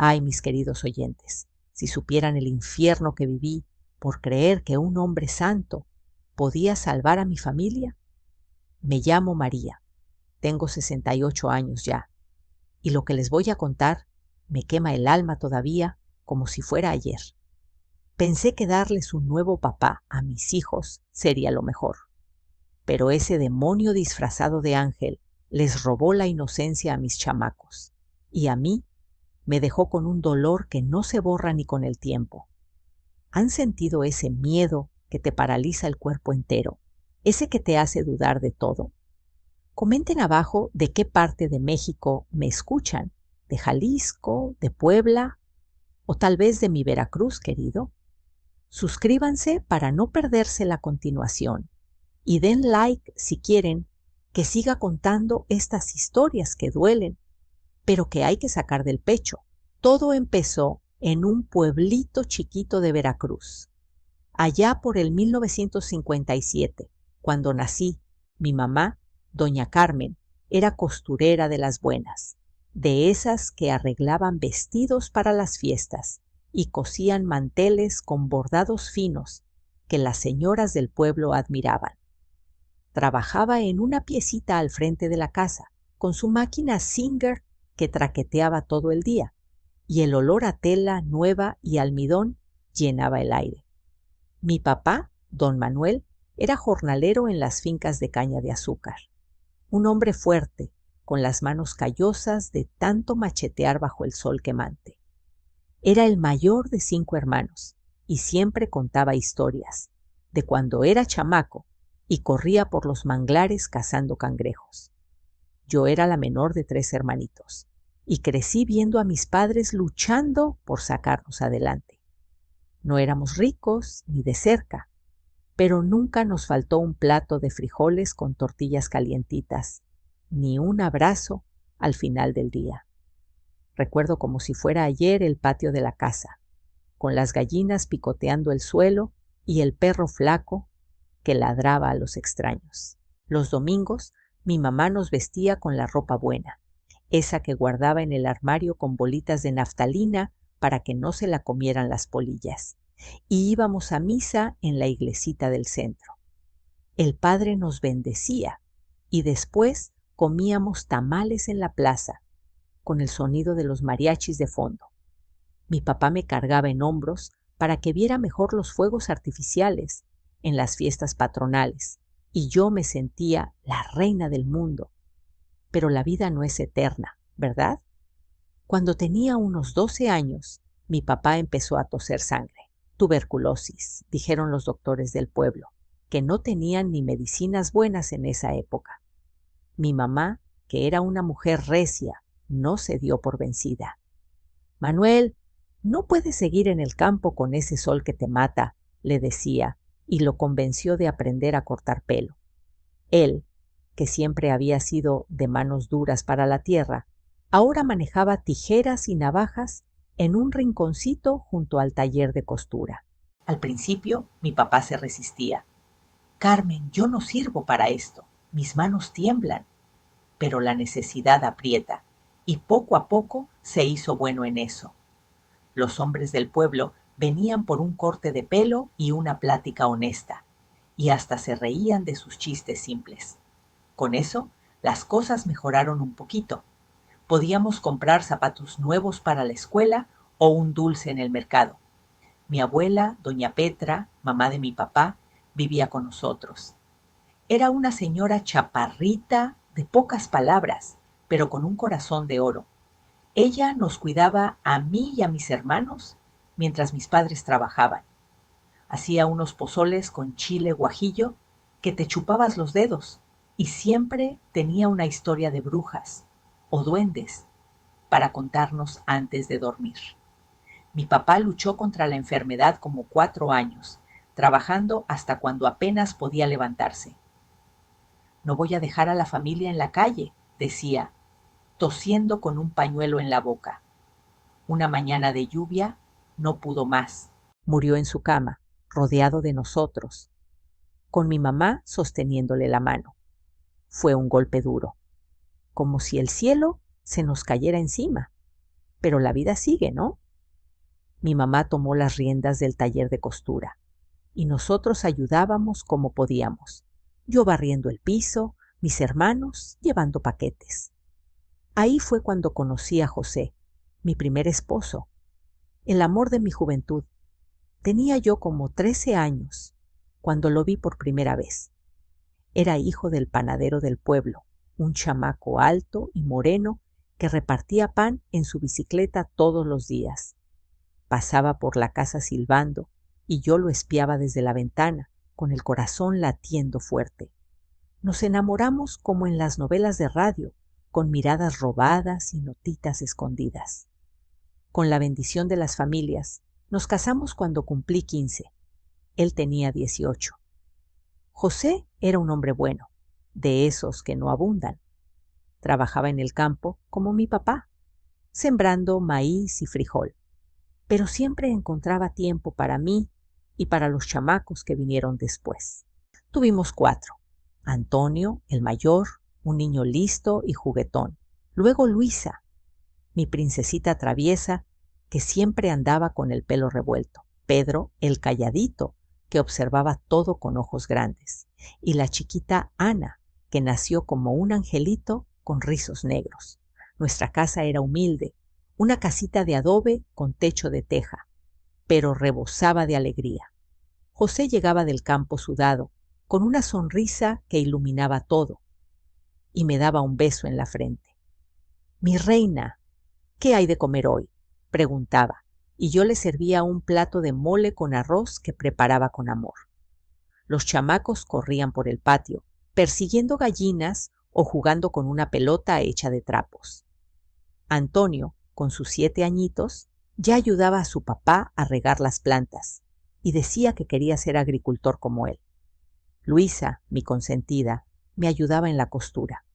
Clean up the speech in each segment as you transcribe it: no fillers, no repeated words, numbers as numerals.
Ay, mis queridos oyentes, si supieran el infierno que viví por creer que un hombre santo podía salvar a mi familia. Me llamo María, tengo 68 años ya, y lo que les voy a contar me quema el alma todavía como si fuera ayer. Pensé que darles un nuevo papá a mis hijos sería lo mejor, pero ese demonio disfrazado de ángel les robó la inocencia a mis chamacos, y a mí me dejó con un dolor que no se borra ni con el tiempo. ¿Han sentido ese miedo que te paraliza el cuerpo entero? Ese que te hace dudar de todo. Comenten abajo de qué parte de México me escuchan, de Jalisco, de Puebla o tal vez de mi Veracruz, querido. Suscríbanse para no perderse la continuación y den like si quieren que siga contando estas historias que duelen, pero que hay que sacar del pecho. Todo empezó en un pueblito chiquito de Veracruz. Allá por el 1957, cuando nací, mi mamá, doña Carmen, era costurera de las buenas, de esas que arreglaban vestidos para las fiestas y cosían manteles con bordados finos que las señoras del pueblo admiraban. Trabajaba en una piecita al frente de la casa, con su máquina Singer que traqueteaba todo el día, y el olor a tela nueva y almidón llenaba el aire. Mi papá, don Manuel, era jornalero en las fincas de caña de azúcar. Un hombre fuerte, con las manos callosas de tanto machetear bajo el sol quemante. Era el mayor de 5 hermanos y siempre contaba historias de cuando era chamaco y corría por los manglares cazando cangrejos. Yo era la menor de 3 hermanitos y crecí viendo a mis padres luchando por sacarnos adelante. No éramos ricos ni de cerca, pero nunca nos faltó un plato de frijoles con tortillas calientitas, ni un abrazo al final del día. Recuerdo como si fuera ayer el patio de la casa, con las gallinas picoteando el suelo y el perro flaco que ladraba a los extraños. Los domingos mi mamá nos vestía con la ropa buena, esa que guardaba en el armario con bolitas de naftalina para que no se la comieran las polillas, y íbamos a misa en la iglesita del centro. El padre nos bendecía y después comíamos tamales en la plaza, con el sonido de los mariachis de fondo. Mi papá me cargaba en hombros para que viera mejor los fuegos artificiales en las fiestas patronales, y yo me sentía la reina del mundo. Pero la vida no es eterna, ¿verdad? Cuando tenía unos 12 años, mi papá empezó a toser sangre. Tuberculosis, dijeron los doctores del pueblo, que no tenían ni medicinas buenas en esa época. Mi mamá, que era una mujer recia, no se dio por vencida. Manuel, no puedes seguir en el campo con ese sol que te mata, le decía, y lo convenció de aprender a cortar pelo. Él, que siempre había sido de manos duras para la tierra, ahora manejaba tijeras y navajas en un rinconcito junto al taller de costura. Al principio, mi papá se resistía. Carmen, yo no sirvo para esto. Mis manos tiemblan. Pero la necesidad aprieta, y poco a poco se hizo bueno en eso. Los hombres del pueblo venían por un corte de pelo y una plática honesta, y hasta se reían de sus chistes simples. Con eso, las cosas mejoraron un poquito. Podíamos comprar zapatos nuevos para la escuela o un dulce en el mercado. Mi abuela, doña Petra, mamá de mi papá, vivía con nosotros. Era una señora chaparrita, de pocas palabras, pero con un corazón de oro. Ella nos cuidaba a mí y a mis hermanos mientras mis padres trabajaban. Hacía unos pozoles con chile guajillo que te chupabas los dedos, y siempre tenía una historia de brujas o duendes para contarnos antes de dormir. Mi papá luchó contra la enfermedad como 4 años, trabajando hasta cuando apenas podía levantarse. No voy a dejar a la familia en la calle, decía, tosiendo con un pañuelo en la boca. Una mañana de lluvia no pudo más. Murió en su cama, rodeado de nosotros, con mi mamá sosteniéndole la mano. Fue un golpe duro, como si el cielo se nos cayera encima. pero la vida sigue, ¿no? Mi mamá tomó las riendas del taller de costura y nosotros ayudábamos como podíamos. Yo barriendo el piso, mis hermanos llevando paquetes. Ahí fue cuando conocí a José, mi primer esposo, el amor de mi juventud. Tenía yo como 13 años cuando lo vi por primera vez. Era hijo del panadero del pueblo, un chamaco alto y moreno que repartía pan en su bicicleta todos los días. Pasaba por la casa silbando y yo lo espiaba desde la ventana, con el corazón latiendo fuerte. Nos enamoramos como en las novelas de radio, con miradas robadas y notitas escondidas. Con la bendición de las familias, nos casamos cuando cumplí 15. Él tenía 18. José era un hombre bueno, de esos que no abundan. Trabajaba en el campo como mi papá, sembrando maíz y frijol, pero siempre encontraba tiempo para mí y para los chamacos que vinieron después. Tuvimos 4. Antonio, el mayor, un niño listo y juguetón. Luego Luisa, mi princesita traviesa, que siempre andaba con el pelo revuelto. Pedro, el calladito, que observaba todo con ojos grandes. Y la chiquita Ana, que nació como un angelito con rizos negros. Nuestra casa era humilde, una casita de adobe con techo de teja, pero rebosaba de alegría. José llegaba del campo sudado, con una sonrisa que iluminaba todo, y me daba un beso en la frente. «Mi reina, ¿qué hay de comer hoy?», preguntaba, y yo le servía un plato de mole con arroz que preparaba con amor. Los chamacos corrían por el patio, persiguiendo gallinas o jugando con una pelota hecha de trapos. Antonio, con sus 7 añitos, ya ayudaba a su papá a regar las plantas y decía que quería ser agricultor como él. Luisa, mi consentida, me ayudaba en la costura,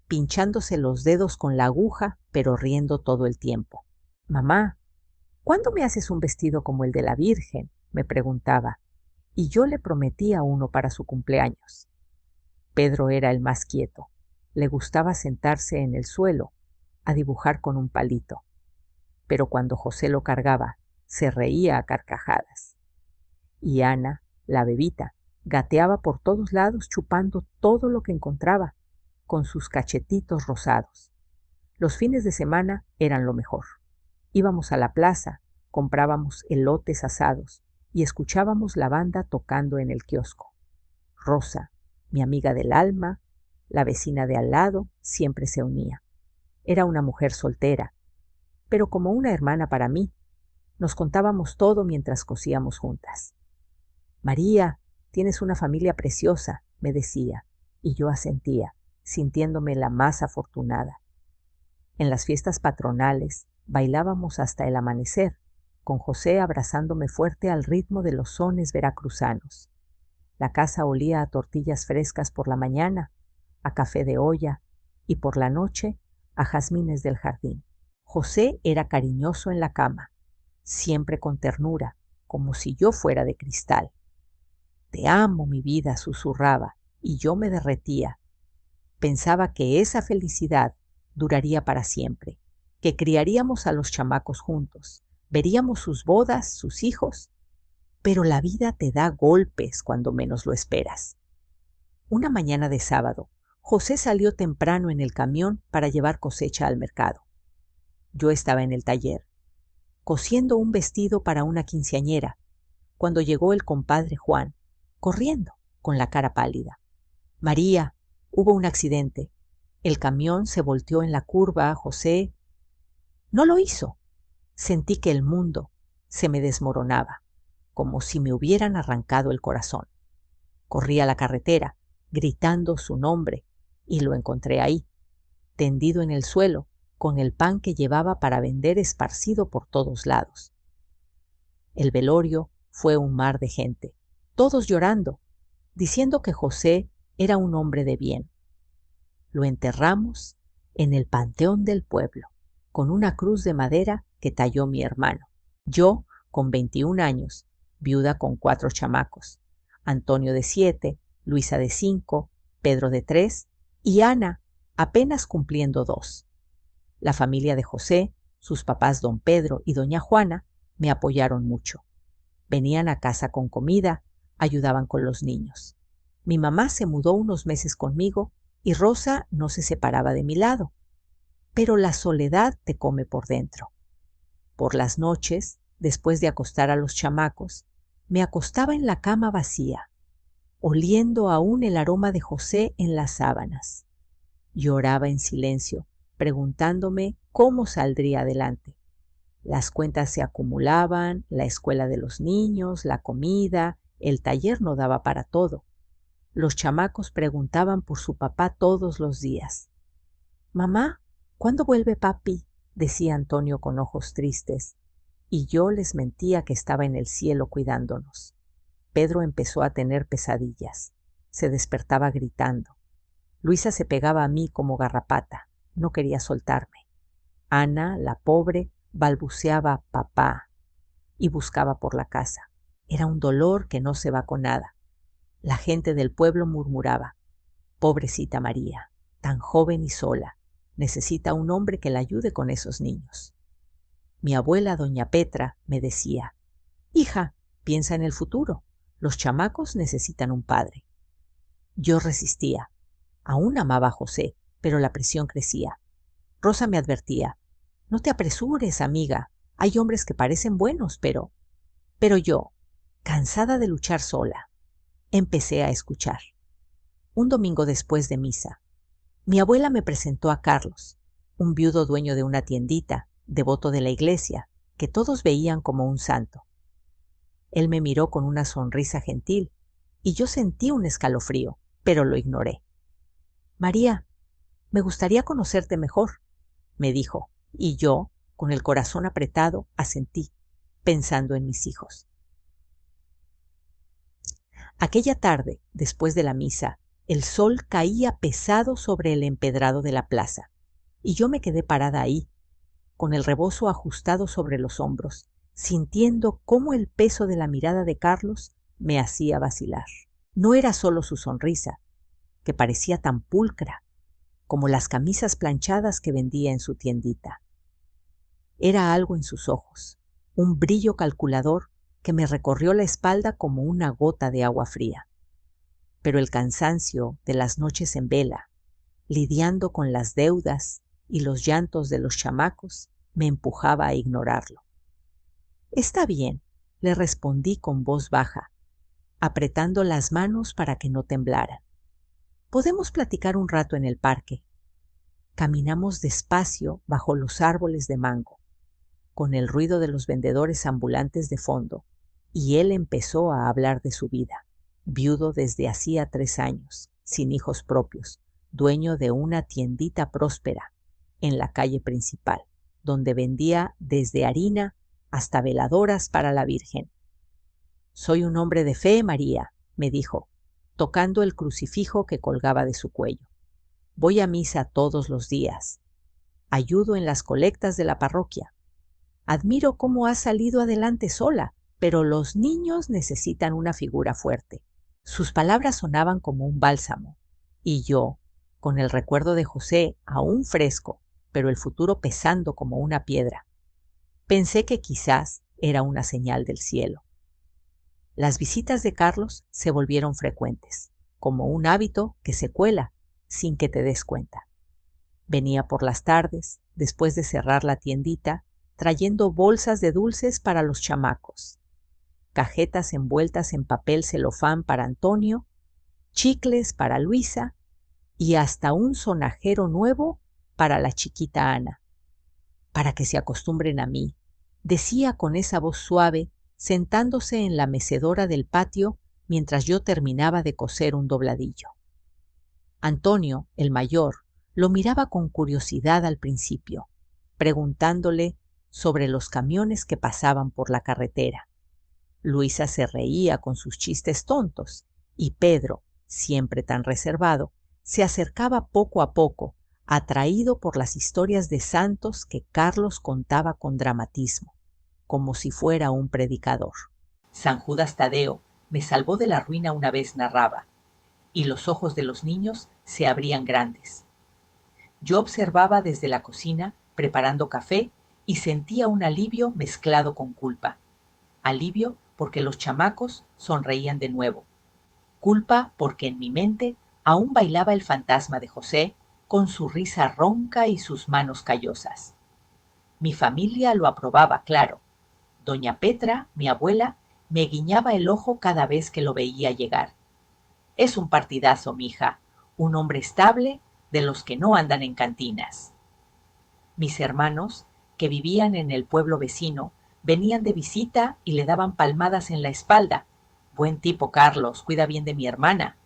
pinchándose los dedos con la aguja, pero riendo todo el tiempo. «Mamá, ¿cuándo me haces un vestido como el de la Virgen?», me preguntaba, y yo le prometía uno para su cumpleaños. Pedro era el más quieto. Le gustaba sentarse en el suelo a dibujar con un palito, pero cuando José lo cargaba, se reía a carcajadas. Y Ana, la bebita, gateaba por todos lados chupando todo lo que encontraba, con sus cachetitos rosados. Los fines de semana eran lo mejor. Íbamos a la plaza, comprábamos elotes asados y escuchábamos la banda tocando en el kiosco. Rosa, mi amiga del alma, la vecina de al lado, siempre se unía. Era una mujer soltera, pero como una hermana para mí. Nos contábamos todo mientras cosíamos juntas. «María, tienes una familia preciosa», me decía, y yo asentía, sintiéndome la más afortunada. En las fiestas patronales bailábamos hasta el amanecer, con José abrazándome fuerte al ritmo de los sones veracruzanos. La casa olía a tortillas frescas por la mañana, a café de olla y por la noche a jazmines del jardín. José era cariñoso en la cama, siempre con ternura, como si yo fuera de cristal. «Te amo, mi vida», susurraba, y yo me derretía. Pensaba que esa felicidad duraría para siempre, que criaríamos a los chamacos juntos, veríamos sus bodas, sus hijos. Pero la vida te da golpes cuando menos lo esperas. Una mañana de sábado, José salió temprano en el camión para llevar cosecha al mercado. Yo estaba en el taller, cosiendo un vestido para una quinceañera, cuando llegó el compadre Juan, corriendo, con la cara pálida. «María, hubo un accidente. El camión se volteó en la curva, José». No lo hizo. Sentí que el mundo se me desmoronaba, como si me hubieran arrancado el corazón. Corrí a la carretera, gritando su nombre, y lo encontré ahí, tendido en el suelo, con el pan que llevaba para vender esparcido por todos lados. El velorio fue un mar de gente, todos llorando, diciendo que José era un hombre de bien. Lo enterramos en el panteón del pueblo, con una cruz de madera que talló mi hermano. Yo, con 21 años, viuda con 4 chamacos, Antonio de 7, Luisa de 5, Pedro de 3 y Ana apenas cumpliendo 2. La familia de José, Sus papás don Pedro y doña Juana me apoyaron mucho. Venían a casa con comida, ayudaban con los niños. Mi mamá se mudó unos meses conmigo y Rosa no se separaba de mi lado. Pero la soledad te come por dentro. Por las noches, después de acostar a los chamacos, me acostaba en la cama vacía, oliendo aún el aroma de José en las sábanas. Lloraba en silencio, preguntándome cómo saldría adelante. Las cuentas se acumulaban, la escuela de los niños, la comida, el taller no daba para todo. Los chamacos preguntaban por su papá todos los días. «Mamá, ¿cuándo vuelve papi?», decía Antonio con ojos tristes, y yo les mentía que estaba en el cielo cuidándonos. Pedro empezó a tener pesadillas. Se despertaba gritando. Luisa se pegaba a mí como garrapata. No quería soltarme. Ana, la pobre, balbuceaba «papá» y buscaba por la casa. Era un dolor que no se va con nada. La gente del pueblo murmuraba: «Pobrecita María, tan joven y sola, necesita un hombre que la ayude con esos niños». Mi abuela doña Petra me decía: «Hija, piensa en el futuro. Los chamacos necesitan un padre». Yo resistía. Aún amaba a José, pero la presión crecía. Rosa me advertía: «No te apresures, amiga. Hay hombres que parecen buenos, pero...». Pero yo, cansada de luchar sola, empecé a escuchar. Un domingo después de misa, mi abuela me presentó a Carlos, un viudo dueño de una tiendita, devoto de la iglesia, que todos veían como un santo. Él me miró con una sonrisa gentil y yo sentí un escalofrío, pero lo ignoré. «María, me gustaría conocerte mejor», me dijo, y yo, con el corazón apretado, asentí, pensando en mis hijos. Aquella tarde, después de la misa, el sol caía pesado sobre el empedrado de la plaza, y yo me quedé parada ahí, con el rebozo ajustado sobre los hombros, sintiendo cómo el peso de la mirada de Carlos me hacía vacilar. No era solo su sonrisa, que parecía tan pulcra como las camisas planchadas que vendía en su tiendita. Era algo en sus ojos, un brillo calculador que me recorrió la espalda como una gota de agua fría. Pero el cansancio de las noches en vela, lidiando con las deudas y los llantos de los chamacos, me empujaba a ignorarlo. «Está bien», le respondí con voz baja, apretando las manos para que no temblaran. «Podemos platicar un rato en el parque». Caminamos despacio bajo los árboles de mango, con el ruido de los vendedores ambulantes de fondo, y él empezó a hablar de su vida, viudo desde hacía 3 años, sin hijos propios, dueño de una tiendita próspera en la calle principal, donde vendía desde harina hasta veladoras para la Virgen. «Soy un hombre de fe, María», me dijo, tocando el crucifijo que colgaba de su cuello. «Voy a misa todos los días. Ayudo en las colectas de la parroquia. Admiro cómo has salido adelante sola, pero los niños necesitan una figura fuerte». Sus palabras sonaban como un bálsamo, y yo, con el recuerdo de José aún fresco, pero el futuro pesando como una piedra, pensé que quizás era una señal del cielo. Las visitas de Carlos se volvieron frecuentes, como un hábito que se cuela sin que te des cuenta. Venía por las tardes, después de cerrar la tiendita, trayendo bolsas de dulces para los chamacos, cajetas envueltas en papel celofán para Antonio, chicles para Luisa y hasta un sonajero nuevo para la chiquita Ana. «Para que se acostumbren a mí», decía con esa voz suave, sentándose en la mecedora del patio mientras yo terminaba de coser un dobladillo. Antonio, el mayor, lo miraba con curiosidad al principio, preguntándole sobre los camiones que pasaban por la carretera. Luisa se reía con sus chistes tontos y Pedro, siempre tan reservado, se acercaba poco a poco, atraído por las historias de santos que Carlos contaba con dramatismo, como si fuera un predicador. «San Judas Tadeo me salvó de la ruina una vez», narraba, y los ojos de los niños se abrían grandes. Yo observaba desde la cocina, preparando café y sentía un alivio mezclado con culpa. Alivio porque los chamacos sonreían de nuevo. Culpa porque en mi mente aún bailaba el fantasma de José con su risa ronca y sus manos callosas. Mi familia lo aprobaba, claro. Doña Petra, mi abuela, me guiñaba el ojo cada vez que lo veía llegar. Es un partidazo, mija, un hombre estable de los que no andan en cantinas. Mis hermanos, que vivían en el pueblo vecino, venían de visita y le daban palmadas en la espalda. Buen tipo, Carlos, cuida bien de mi hermana.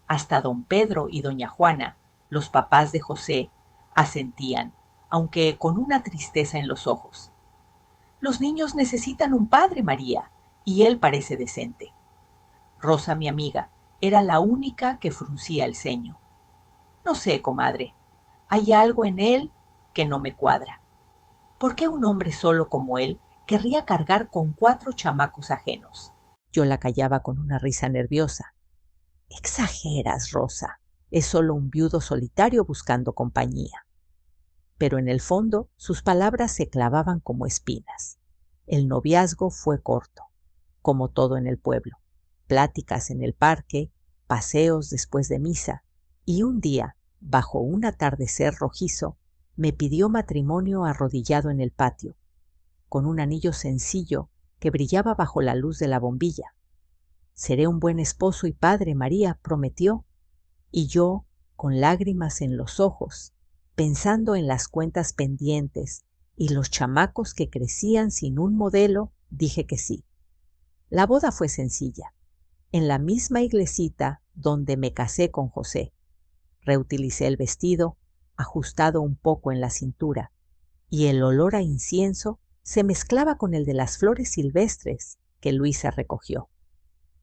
Hasta don Pedro y doña Juana, los papás de José, asentían, aunque con una tristeza en los ojos. Los niños necesitan un padre, María, y él parece decente. Rosa, mi amiga, era la única que fruncía el ceño. No sé, comadre, hay algo en él que no me cuadra. ¿Por qué un hombre solo como él querría cargar con 4 chamacos ajenos? Yo la callaba con una risa nerviosa. Exageras, Rosa. Es solo un viudo solitario buscando compañía. Pero en el fondo sus palabras se clavaban como espinas. El noviazgo fue corto, como todo en el pueblo. Pláticas en el parque, paseos después de misa, y un día, bajo un atardecer rojizo, me pidió matrimonio arrodillado en el patio, con un anillo sencillo que brillaba bajo la luz de la bombilla. Seré un buen esposo y padre, María, prometió, y yo, con lágrimas en los ojos, pensando en las cuentas pendientes y los chamacos que crecían sin un modelo, dije que sí. La boda fue sencilla, en la misma iglesita donde me casé con José. Reutilicé el vestido, ajustado un poco en la cintura, y el olor a incienso se mezclaba con el de las flores silvestres que Luisa recogió.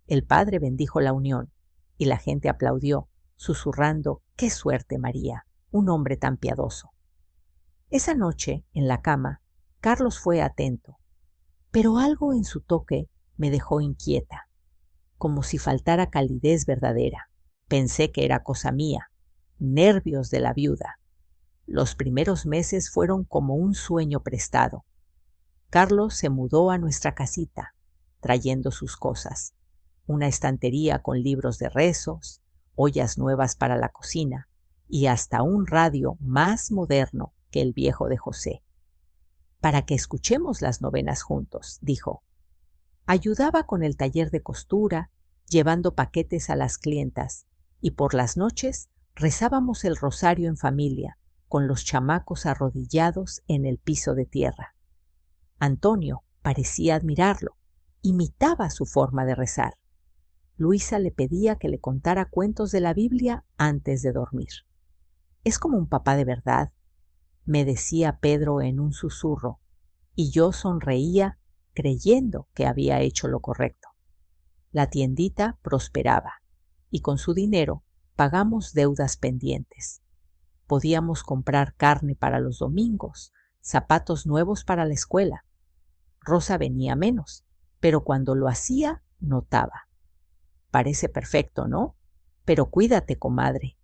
El padre bendijo la unión, y la gente aplaudió, susurrando: «¡Qué suerte, María! Un hombre tan piadoso». Esa noche, en la cama, Carlos fue atento, pero algo en su toque me dejó inquieta, como si faltara calidez verdadera. Pensé que era cosa mía, nervios de la viuda. Los primeros meses fueron como un sueño prestado. Carlos se mudó a nuestra casita, trayendo sus cosas: una estantería con libros de rezos, ollas nuevas para la cocina y hasta un radio más moderno que el viejo de José. «Para que escuchemos las novenas juntos», dijo. Ayudaba con el taller de costura, llevando paquetes a las clientas, y por las noches rezábamos el rosario en familia, con los chamacos arrodillados en el piso de tierra. Antonio parecía admirarlo, imitaba su forma de rezar. Luisa le pedía que le contara cuentos de la Biblia antes de dormir. «Es como un papá de verdad», me decía Pedro en un susurro, y yo sonreía creyendo que había hecho lo correcto. La tiendita prosperaba, y con su dinero pagamos deudas pendientes. Podíamos comprar carne para los domingos, zapatos nuevos para la escuela. Rosa venía menos, pero cuando lo hacía, notaba: «Parece perfecto, ¿no? Pero cuídate, comadre».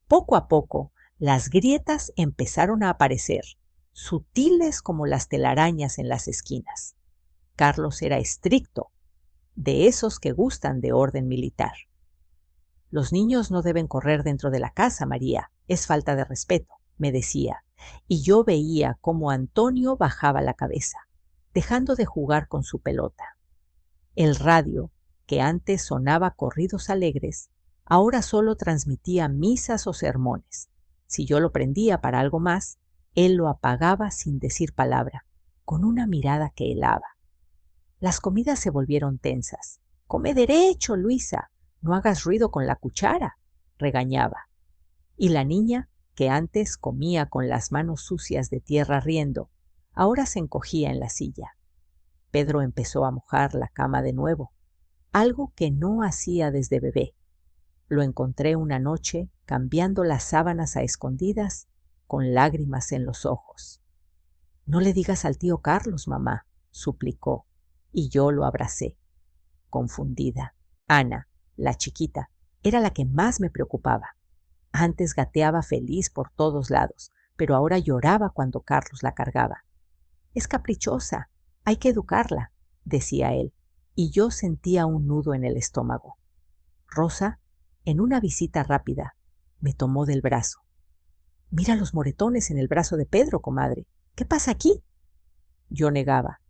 Poco a poco, las grietas empezaron a aparecer, sutiles como las telarañas en las esquinas. Carlos era estricto, de esos que gustan de orden militar. «Los niños no deben correr dentro de la casa, María, es falta de respeto», me decía, y yo veía cómo Antonio bajaba la cabeza, dejando de jugar con su pelota. El radio, que antes sonaba corridos alegres, ahora solo transmitía misas o sermones. Si yo lo prendía para algo más, él lo apagaba sin decir palabra, con una mirada que helaba. Las comidas se volvieron tensas. «Come derecho, Luisa, no hagas ruido con la cuchara», regañaba. Y la niña, que antes comía con las manos sucias de tierra riendo, ahora se encogía en la silla. Pedro empezó a mojar la cama de nuevo, algo que no hacía desde bebé. Lo encontré una noche cambiando las sábanas a escondidas, con lágrimas en los ojos. «No le digas al tío Carlos, mamá», suplicó, y yo lo abracé, confundida. Ana, la chiquita, era la que más me preocupaba. Antes gateaba feliz por todos lados, pero ahora lloraba cuando Carlos la cargaba. Es caprichosa, hay que educarla, decía él, y yo sentía un nudo en el estómago. Rosa, en una visita rápida, me tomó del brazo. Mira los moretones en el brazo de Pedro, comadre. ¿Qué pasa aquí? Yo negaba.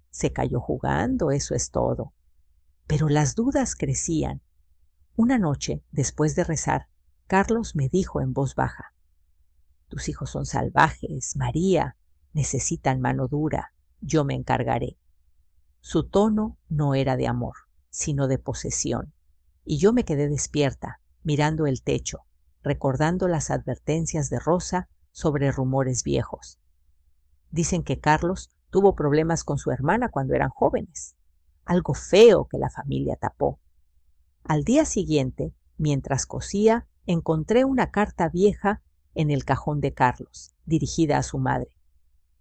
Se cayó jugando, eso es todo. Pero las dudas crecían. Una noche, después de rezar, Carlos me dijo en voz baja: tus hijos son salvajes, María, necesitan mano dura, yo me encargaré. Su tono no era de amor, sino de posesión, y yo me quedé despierta, mirando el techo, recordando las advertencias de Rosa sobre rumores viejos. Dicen que Carlos tuvo problemas con su hermana cuando eran jóvenes, algo feo que la familia tapó. Al día siguiente, mientras cosía, encontré una carta vieja en el cajón de Carlos, dirigida a su madre.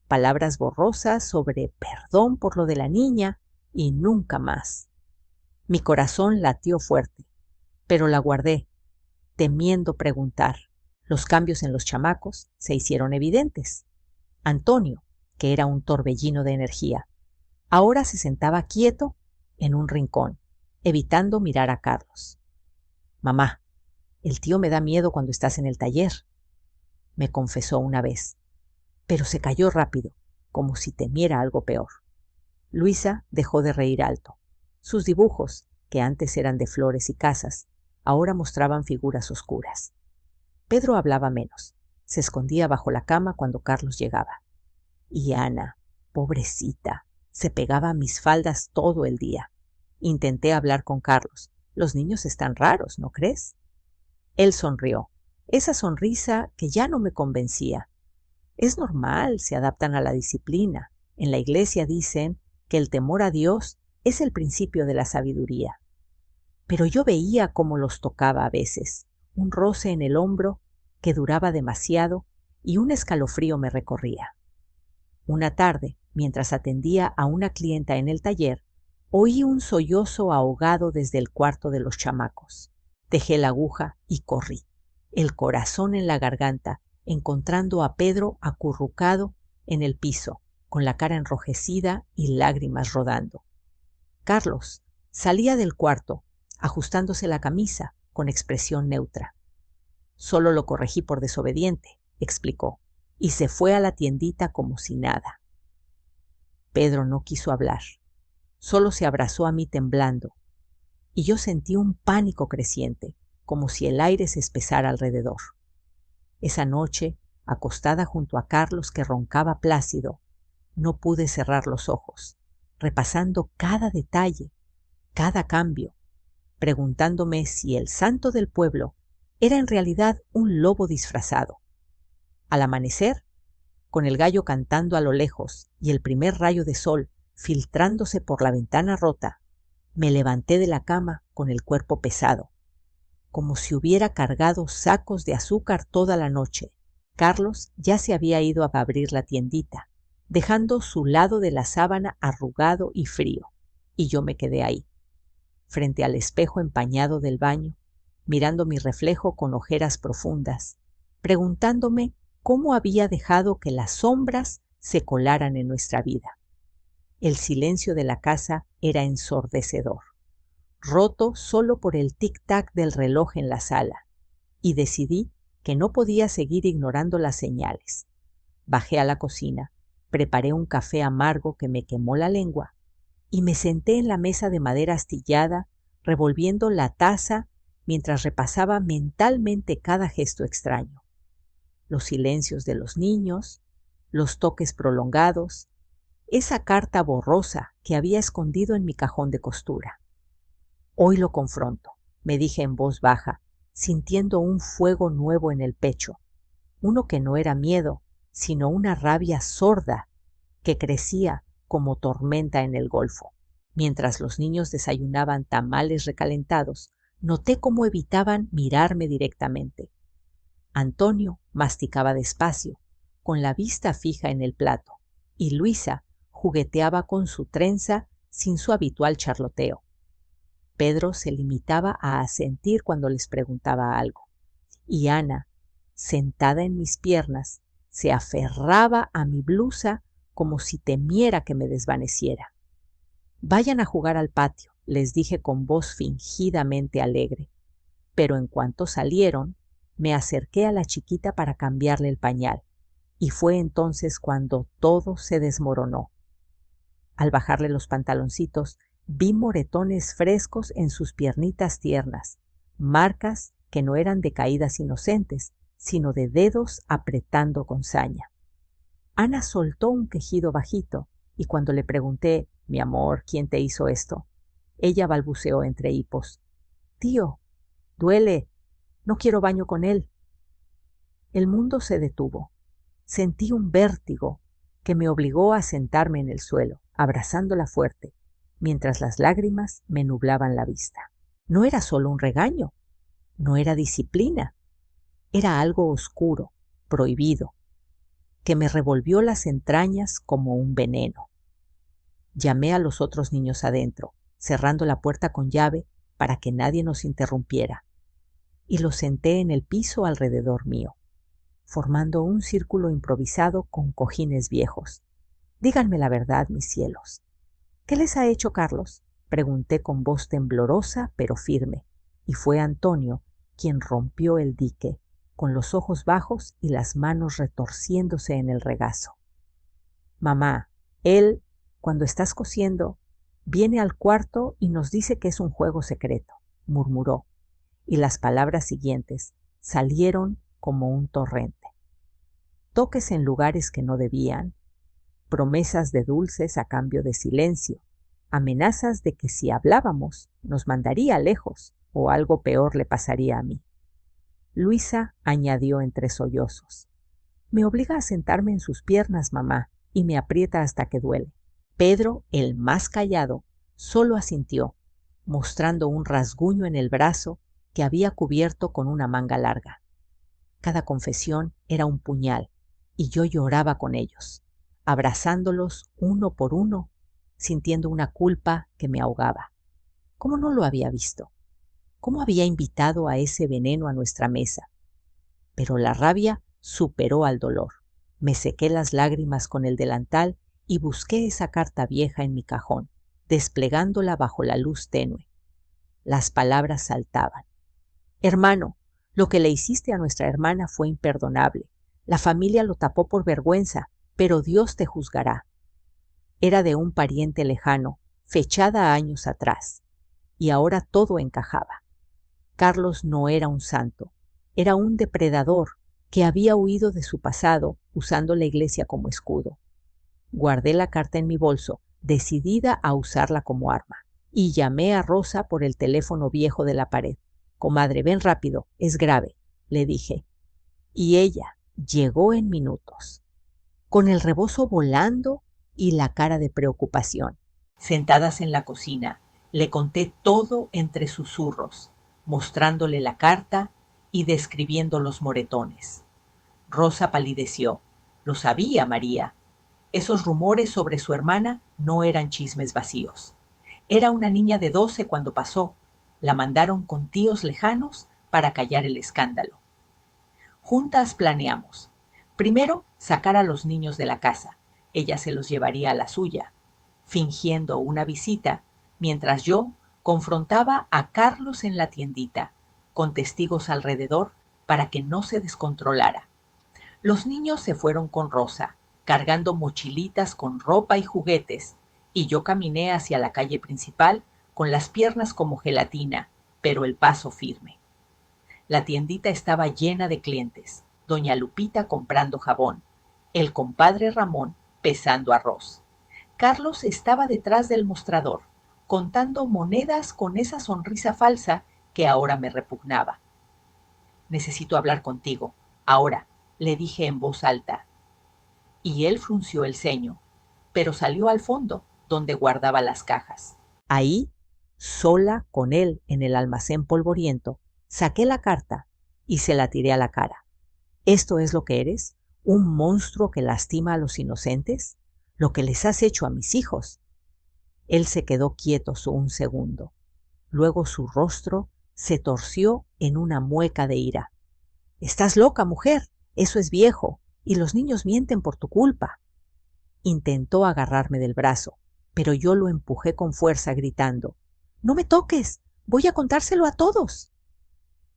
Palabras borrosas sobre perdón por lo de la niña y nunca más. Mi corazón latió fuerte, pero la guardé, temiendo preguntar. Los cambios en los chamacos se hicieron evidentes. Antonio, que era un torbellino de energía, ahora se sentaba quieto en un rincón, evitando mirar a Carlos. Mamá, el tío me da miedo cuando estás en el taller, me confesó una vez, pero se calló rápido, como si temiera algo peor. Luisa dejó de reír alto. Sus dibujos, que antes eran de flores y casas, ahora mostraban figuras oscuras. Pedro hablaba menos, se escondía bajo la cama cuando Carlos llegaba. Y Ana, pobrecita, se pegaba a mis faldas todo el día. Intenté hablar con Carlos. Los niños están raros, ¿no crees? Él sonrió, esa sonrisa que ya no me convencía. Es normal, se adaptan a la disciplina. En la iglesia dicen que el temor a Dios es el principio de la sabiduría. Pero yo veía cómo los tocaba a veces, un roce en el hombro que duraba demasiado y un escalofrío me recorría. Una tarde, mientras atendía a una clienta en el taller, oí un sollozo ahogado desde el cuarto de los chamacos. Dejé la aguja y corrí, el corazón en la garganta, encontrando a Pedro acurrucado en el piso, con la cara enrojecida y lágrimas rodando. Carlos salía del cuarto, ajustándose la camisa con expresión neutra. Solo lo corregí por desobediente, explicó, y se fue a la tiendita como si nada. Pedro no quiso hablar, solo se abrazó a mí temblando, y yo sentí un pánico creciente, como si el aire se espesara alrededor. Esa noche, acostada junto a Carlos que roncaba plácido, no pude cerrar los ojos, repasando cada detalle, cada cambio, preguntándome si el santo del pueblo era en realidad un lobo disfrazado. Al amanecer, con el gallo cantando a lo lejos y el primer rayo de sol filtrándose por la ventana rota, me levanté de la cama con el cuerpo pesado, como si hubiera cargado sacos de azúcar toda la noche. Carlos ya se había ido a abrir la tiendita, dejando su lado de la sábana arrugado y frío, y yo me quedé ahí, frente al espejo empañado del baño, mirando mi reflejo con ojeras profundas, preguntándome cómo había dejado que las sombras se colaran en nuestra vida. El silencio de la casa era ensordecedor, roto solo por el tic-tac del reloj en la sala, y decidí que no podía seguir ignorando las señales. Bajé a la cocina, preparé un café amargo que me quemó la lengua, y me senté en la mesa de madera astillada, revolviendo la taza mientras repasaba mentalmente cada gesto extraño. Los silencios de los niños, los toques prolongados, esa carta borrosa que había escondido en mi cajón de costura. Hoy lo confronto, me dije en voz baja, sintiendo un fuego nuevo en el pecho, uno que no era miedo, sino una rabia sorda que crecía como tormenta en el golfo. Mientras los niños desayunaban tamales recalentados, noté cómo evitaban mirarme directamente. Antonio masticaba despacio, con la vista fija en el plato, y Luisa jugueteaba con su trenza sin su habitual charloteo. Pedro se limitaba a asentir cuando les preguntaba algo, y Ana, sentada en mis piernas, se aferraba a mi blusa como si temiera que me desvaneciera. Vayan a jugar al patio, les dije con voz fingidamente alegre. Pero en cuanto salieron, me acerqué a la chiquita para cambiarle el pañal, y fue entonces cuando todo se desmoronó. Al bajarle los pantaloncitos, vi moretones frescos en sus piernitas tiernas, marcas que no eran de caídas inocentes, sino de dedos apretando con saña. Ana soltó un quejido bajito, y cuando le pregunté, mi amor, ¿quién te hizo esto?, ella balbuceó entre hipos, tío, duele, no quiero baño con él. El mundo se detuvo. Sentí un vértigo que me obligó a sentarme en el suelo, abrazándola fuerte, mientras las lágrimas me nublaban la vista. No era solo un regaño, no era disciplina, era algo oscuro, prohibido, que me revolvió las entrañas como un veneno. Llamé a los otros niños adentro, cerrando la puerta con llave para que nadie nos interrumpiera, y los senté en el piso alrededor mío, formando un círculo improvisado con cojines viejos. Díganme la verdad, mis cielos. ¿Qué les ha hecho Carlos?, pregunté con voz temblorosa pero firme, y fue Antonio quien rompió el dique, con los ojos bajos y las manos retorciéndose en el regazo. Mamá, él, cuando estás cosiendo, viene al cuarto y nos dice que es un juego secreto, murmuró, y las palabras siguientes salieron como un torrente. Toques en lugares que no debían, promesas de dulces a cambio de silencio, amenazas de que si hablábamos nos mandaría lejos o algo peor le pasaría a mí. Luisa añadió entre sollozos, me obliga a sentarme en sus piernas, mamá, y me aprieta hasta que duele. Pedro, el más callado, solo asintió, mostrando un rasguño en el brazo que había cubierto con una manga larga. Cada confesión era un puñal, y yo lloraba con ellos, abrazándolos uno por uno, sintiendo una culpa que me ahogaba. ¿Cómo no lo había visto? ¿Cómo había invitado a ese veneno a nuestra mesa? Pero la rabia superó al dolor. Me sequé las lágrimas con el delantal y busqué esa carta vieja en mi cajón, desplegándola bajo la luz tenue. Las palabras saltaban. Hermano, lo que le hiciste a nuestra hermana fue imperdonable. La familia lo tapó por vergüenza, pero Dios te juzgará. Era de un pariente lejano, fechada años atrás, y ahora todo encajaba. Carlos no era un santo, era un depredador que había huido de su pasado usando la iglesia como escudo. Guardé la carta en mi bolso, decidida a usarla como arma, y llamé a Rosa por el teléfono viejo de la pared. Comadre, ven rápido, es grave, le dije. Y ella llegó en minutos, con el rebozo volando y la cara de preocupación. Sentadas en la cocina, le conté todo entre susurros, mostrándole la carta y describiendo los moretones. Rosa palideció. Lo sabía María. Esos rumores sobre su hermana no eran chismes vacíos. Era una niña de 12 cuando pasó. La mandaron con tíos lejanos para callar el escándalo. Juntas planeamos. Primero, sacar a los niños de la casa. Ella se los llevaría a la suya, fingiendo una visita, mientras yo confrontaba a Carlos en la tiendita, con testigos alrededor para que no se descontrolara. Los niños se fueron con Rosa, cargando mochilitas con ropa y juguetes, y yo caminé hacia la calle principal con las piernas como gelatina, pero el paso firme. La tiendita estaba llena de clientes, doña Lupita comprando jabón, el compadre Ramón pesando arroz. Carlos estaba detrás del mostrador, contando monedas con esa sonrisa falsa que ahora me repugnaba. Necesito hablar contigo, ahora, le dije en voz alta. Y él frunció el ceño, pero salió al fondo, donde guardaba las cajas. Ahí, sola con él en el almacén polvoriento, saqué la carta y se la tiré a la cara. ¿Esto es lo que eres? ¿Un monstruo que lastima a los inocentes? ¿Lo que les has hecho a mis hijos? Él se quedó quieto un segundo. Luego su rostro se torció en una mueca de ira. «Estás loca, mujer. Eso es viejo, y los niños mienten por tu culpa». Intentó agarrarme del brazo, pero yo lo empujé con fuerza gritando: «¡No me toques! ¡Voy a contárselo a todos!».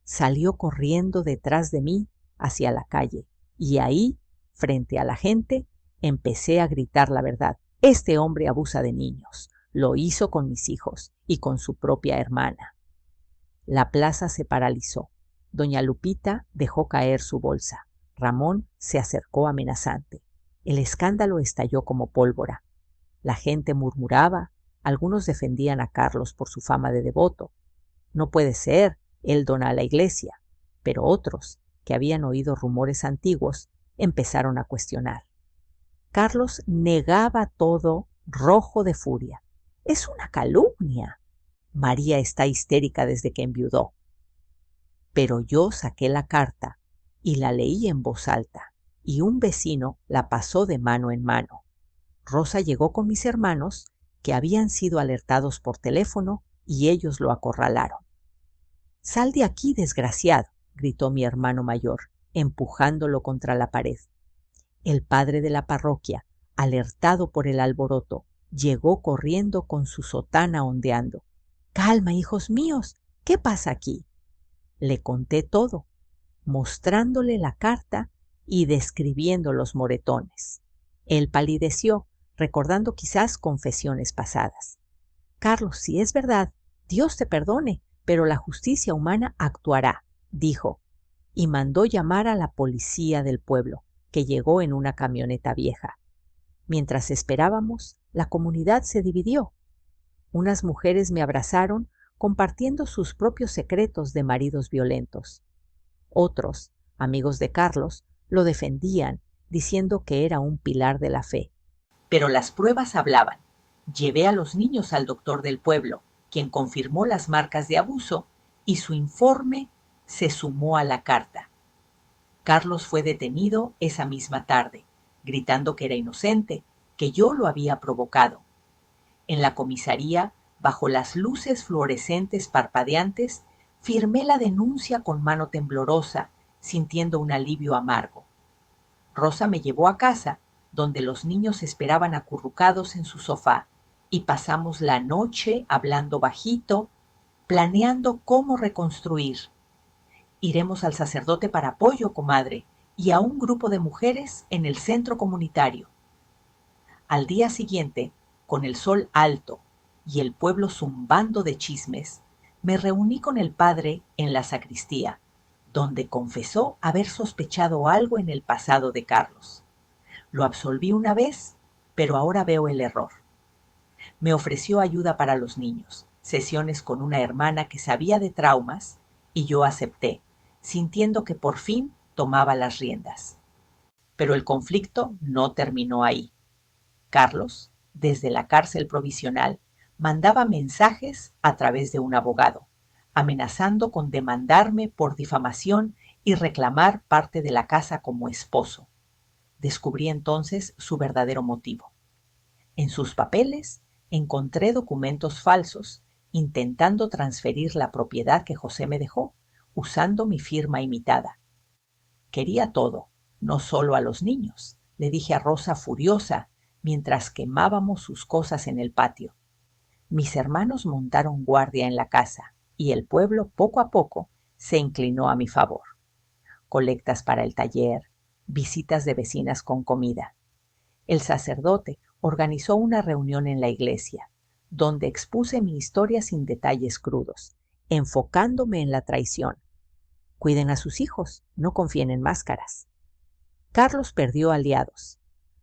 Salió corriendo detrás de mí hacia la calle y ahí, frente a la gente, empecé a gritar la verdad. «Este hombre abusa de niños. Lo hizo con mis hijos y con su propia hermana». La plaza se paralizó. Doña Lupita dejó caer su bolsa. Ramón se acercó amenazante. El escándalo estalló como pólvora. La gente murmuraba, algunos defendían a Carlos por su fama de devoto. «No puede ser, él dona a la iglesia», pero otros, que habían oído rumores antiguos, empezaron a cuestionar. Carlos negaba todo, rojo de furia. «Es una calumnia. María está histérica desde que enviudó». Pero yo saqué la carta y la leí en voz alta, y un vecino la pasó de mano en mano. Rosa llegó con mis hermanos, que habían sido alertados por teléfono, y ellos lo acorralaron. «Sal de aquí, desgraciado», gritó mi hermano mayor, empujándolo contra la pared. El padre de la parroquia, alertado por el alboroto, llegó corriendo con su sotana ondeando. «Calma, hijos míos, ¿qué pasa aquí?». Le conté todo, mostrándole la carta y describiendo los moretones. Él palideció, recordando quizás confesiones pasadas. «Carlos, si es verdad, Dios te perdone, pero la justicia humana actuará», dijo, y mandó llamar a la policía del pueblo, que llegó en una camioneta vieja. Mientras esperábamos, la comunidad se dividió. Unas mujeres me abrazaron, compartiendo sus propios secretos de maridos violentos. Otros, amigos de Carlos, lo defendían, diciendo que era un pilar de la fe. Pero las pruebas hablaban. Llevé a los niños al doctor del pueblo, quien confirmó las marcas de abuso, y su informe se sumó a la carta. Carlos fue detenido esa misma tarde, gritando que era inocente, que yo lo había provocado. En la comisaría, bajo las luces fluorescentes parpadeantes, firmé la denuncia con mano temblorosa, sintiendo un alivio amargo. Rosa me llevó a casa, donde los niños esperaban acurrucados en su sofá, y pasamos la noche hablando bajito, planeando cómo reconstruir. «Iremos al sacerdote para apoyo, comadre, y a un grupo de mujeres en el centro comunitario». Al día siguiente, con el sol alto y el pueblo zumbando de chismes, me reuní con el padre en la sacristía, donde confesó haber sospechado algo en el pasado de Carlos. Lo absolví una vez, pero ahora veo el error. Me ofreció ayuda para los niños, sesiones con una hermana que sabía de traumas, y yo acepté, sintiendo que por fin tomaba las riendas. Pero el conflicto no terminó ahí. Carlos, desde la cárcel provisional, mandaba mensajes a través de un abogado, amenazando con demandarme por difamación y reclamar parte de la casa como esposo. Descubrí entonces su verdadero motivo. En sus papeles encontré documentos falsos intentando transferir la propiedad que José me dejó, usando mi firma imitada. «Quería todo, no solo a los niños», le dije a Rosa furiosa mientras quemábamos sus cosas en el patio. Mis hermanos montaron guardia en la casa y el pueblo poco a poco se inclinó a mi favor. Colectas para el taller, visitas de vecinas con comida. El sacerdote organizó una reunión en la iglesia, donde expuse mi historia sin detalles crudos, enfocándome en la traición. Cuiden a sus hijos, no confíen en máscaras. Carlos perdió aliados.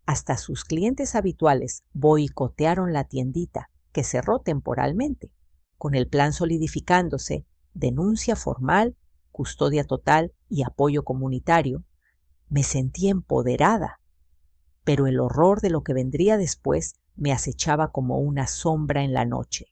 Hasta sus clientes habituales boicotearon la tiendita, que cerró temporalmente. Con el plan solidificándose, denuncia formal, custodia total y apoyo comunitario, me sentí empoderada. Pero el horror de lo que vendría después me acechaba como una sombra en la noche.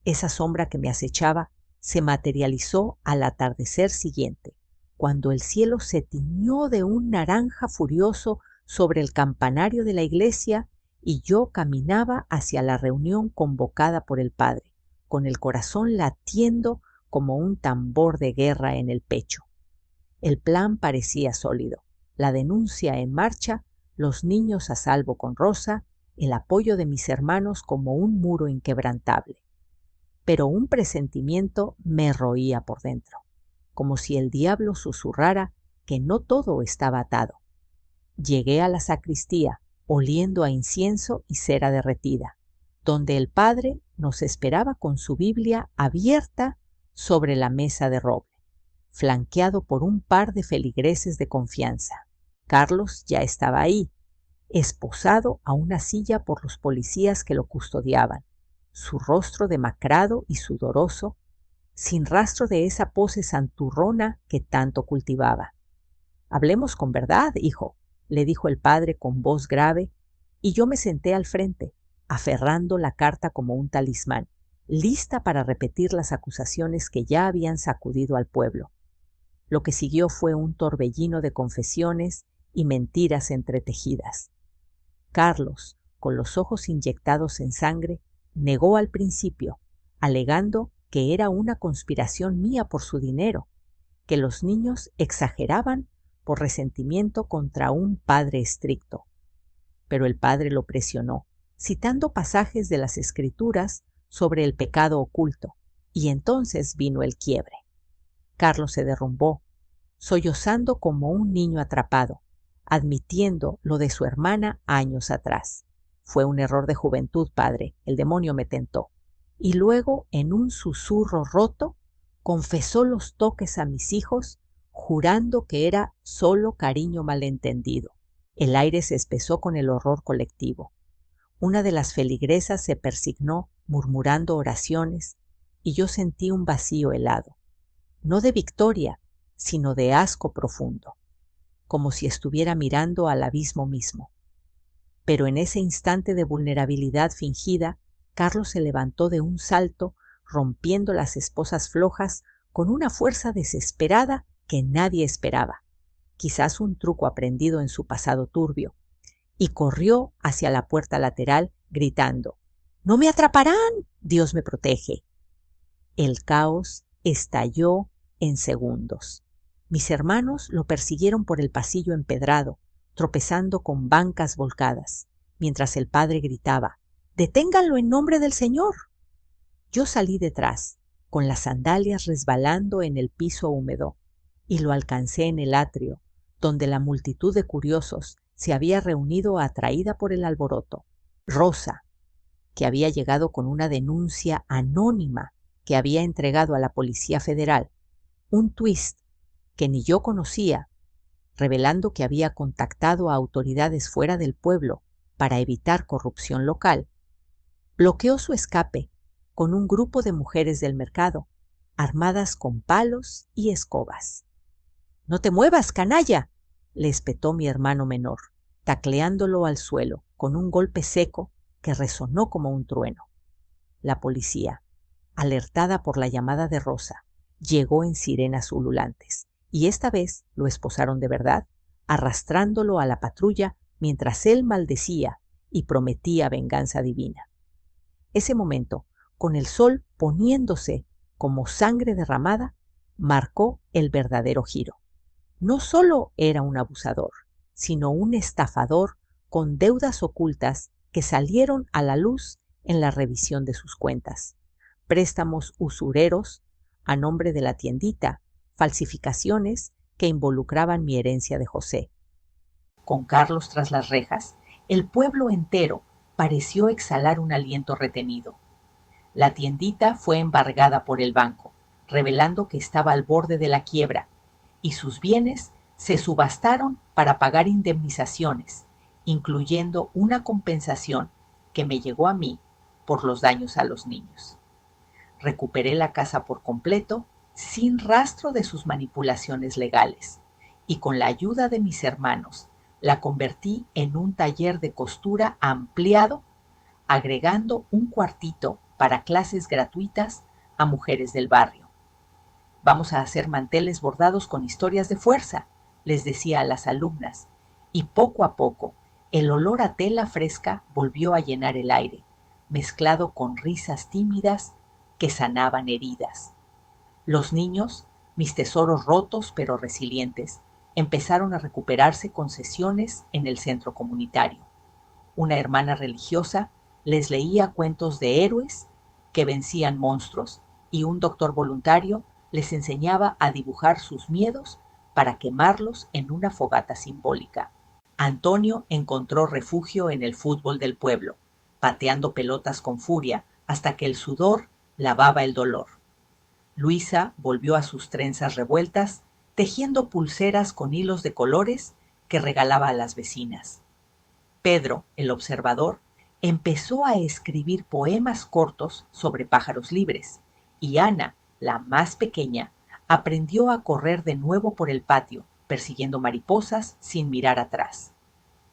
Esa sombra que me acechaba se materializó al atardecer siguiente, cuando el cielo se tiñó de un naranja furioso sobre el campanario de la iglesia y yo caminaba hacia la reunión convocada por el padre, con el corazón latiendo como un tambor de guerra en el pecho. El plan parecía sólido, la denuncia en marcha, los niños a salvo con Rosa, el apoyo de mis hermanos como un muro inquebrantable. Pero un presentimiento me roía por dentro, como si el diablo susurrara que no todo estaba atado. Llegué a la sacristía, oliendo a incienso y cera derretida, donde el padre nos esperaba con su Biblia abierta sobre la mesa de roble, flanqueado por un par de feligreses de confianza. Carlos ya estaba ahí, esposado a una silla por los policías que lo custodiaban, su rostro demacrado y sudoroso, sin rastro de esa pose santurrona que tanto cultivaba. «Hablemos con verdad, hijo», le dijo el padre con voz grave, y yo me senté al frente, aferrando la carta como un talismán, lista para repetir las acusaciones que ya habían sacudido al pueblo. Lo que siguió fue un torbellino de confesiones y mentiras entretejidas. Carlos, con los ojos inyectados en sangre, negó al principio, alegando que era una conspiración mía por su dinero, que los niños exageraban por resentimiento contra un padre estricto. Pero el padre lo presionó, citando pasajes de las Escrituras sobre el pecado oculto, y entonces vino el quiebre. Carlos se derrumbó, sollozando como un niño atrapado, admitiendo lo de su hermana años atrás. «Fue un error de juventud, padre, el demonio me tentó». Y luego, en un susurro roto, confesó los toques a mis hijos, jurando que era solo cariño malentendido. El aire se espesó con el horror colectivo. Una de las feligresas se persignó murmurando oraciones, y yo sentí un vacío helado, no de victoria, sino de asco profundo, como si estuviera mirando al abismo mismo. Pero en ese instante de vulnerabilidad fingida, Carlos se levantó de un salto, rompiendo las esposas flojas con una fuerza desesperada que nadie esperaba, quizás un truco aprendido en su pasado turbio, y corrió hacia la puerta lateral gritando: «¡No me atraparán! ¡Dios me protege!». El caos estalló en segundos. Mis hermanos lo persiguieron por el pasillo empedrado, tropezando con bancas volcadas, mientras el padre gritaba: «¡Deténganlo en nombre del Señor!». Yo salí detrás, con las sandalias resbalando en el piso húmedo, y lo alcancé en el atrio, donde la multitud de curiosos se había reunido atraída por el alboroto. Rosa, que había llegado con una denuncia anónima que había entregado a la Policía Federal, un twist que ni yo conocía, revelando que había contactado a autoridades fuera del pueblo para evitar corrupción local, bloqueó su escape con un grupo de mujeres del mercado, armadas con palos y escobas. «¡No te muevas, canalla!», le espetó mi hermano menor, tacleándolo al suelo con un golpe seco que resonó como un trueno. La policía, alertada por la llamada de Rosa, llegó en sirenas ululantes, y esta vez lo esposaron de verdad, arrastrándolo a la patrulla mientras él maldecía y prometía venganza divina. Ese momento, con el sol poniéndose como sangre derramada, marcó el verdadero giro. No solo era un abusador, sino un estafador con deudas ocultas que salieron a la luz en la revisión de sus cuentas, préstamos usureros a nombre de la tiendita, falsificaciones que involucraban mi herencia de José. Con Carlos tras las rejas, el pueblo entero pareció exhalar un aliento retenido. La tiendita fue embargada por el banco, revelando que estaba al borde de la quiebra, y sus bienes se subastaron para pagar indemnizaciones, incluyendo una compensación que me llegó a mí por los daños a los niños. Recuperé la casa por completo, sin rastro de sus manipulaciones legales, y con la ayuda de mis hermanos, la convertí en un taller de costura ampliado, agregando un cuartito para clases gratuitas a mujeres del barrio. «Vamos a hacer manteles bordados con historias de fuerza», les decía a las alumnas, y poco a poco el olor a tela fresca volvió a llenar el aire, mezclado con risas tímidas que sanaban heridas. Los niños, mis tesoros rotos pero resilientes, empezaron a recuperarse concesiones en el centro comunitario. Una hermana religiosa les leía cuentos de héroes que vencían monstruos y un doctor voluntario les enseñaba a dibujar sus miedos para quemarlos en una fogata simbólica. Antonio encontró refugio en el fútbol del pueblo, pateando pelotas con furia hasta que el sudor lavaba el dolor. Luisa volvió a sus trenzas revueltas, tejiendo pulseras con hilos de colores que regalaba a las vecinas. Pedro, el observador, empezó a escribir poemas cortos sobre pájaros libres, y Ana, la más pequeña, aprendió a correr de nuevo por el patio, persiguiendo mariposas sin mirar atrás.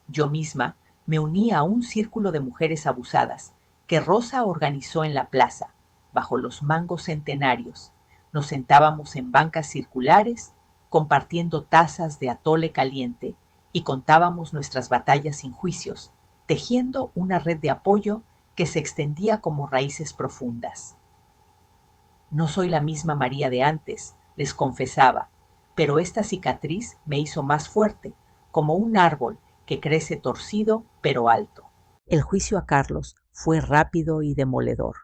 Yo misma me uní a un círculo de mujeres abusadas que Rosa organizó en la plaza, bajo los mangos centenarios. Nos sentábamos en bancas circulares, compartiendo tazas de atole caliente, y contábamos nuestras batallas sin juicios, tejiendo una red de apoyo que se extendía como raíces profundas. No soy la misma María de antes, les confesaba, pero esta cicatriz me hizo más fuerte, como un árbol que crece torcido pero alto. El juicio a Carlos fue rápido y demoledor.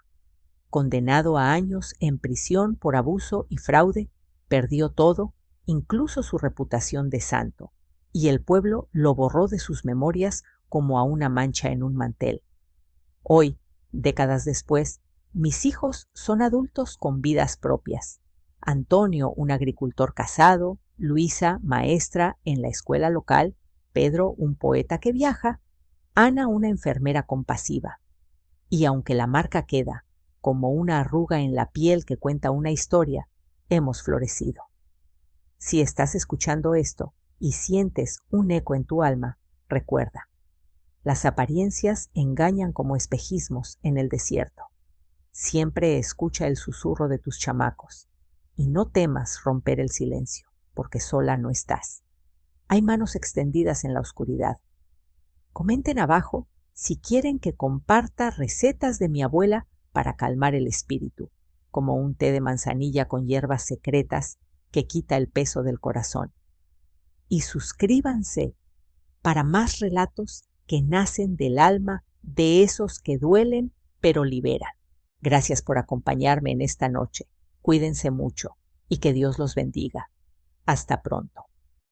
Condenado a años en prisión por abuso y fraude, perdió todo, incluso su reputación de santo, y el pueblo lo borró de sus memorias como a una mancha en un mantel. Hoy, décadas después, mis hijos son adultos con vidas propias. Antonio, un agricultor casado, Luisa, maestra en la escuela local, Pedro, un poeta que viaja, Ana, una enfermera compasiva. Y aunque la marca queda, como una arruga en la piel que cuenta una historia, hemos florecido. Si estás escuchando esto y sientes un eco en tu alma, recuerda, las apariencias engañan como espejismos en el desierto. Siempre escucha el susurro de tus chamacos y no temas romper el silencio, porque sola no estás. Hay manos extendidas en la oscuridad. Comenten abajo si quieren que comparta recetas de mi abuela para calmar el espíritu, como un té de manzanilla con hierbas secretas que quita el peso del corazón. Y suscríbanse para más relatos que nacen del alma de esos que duelen pero liberan. Gracias por acompañarme en esta noche. Cuídense mucho y que Dios los bendiga. Hasta pronto.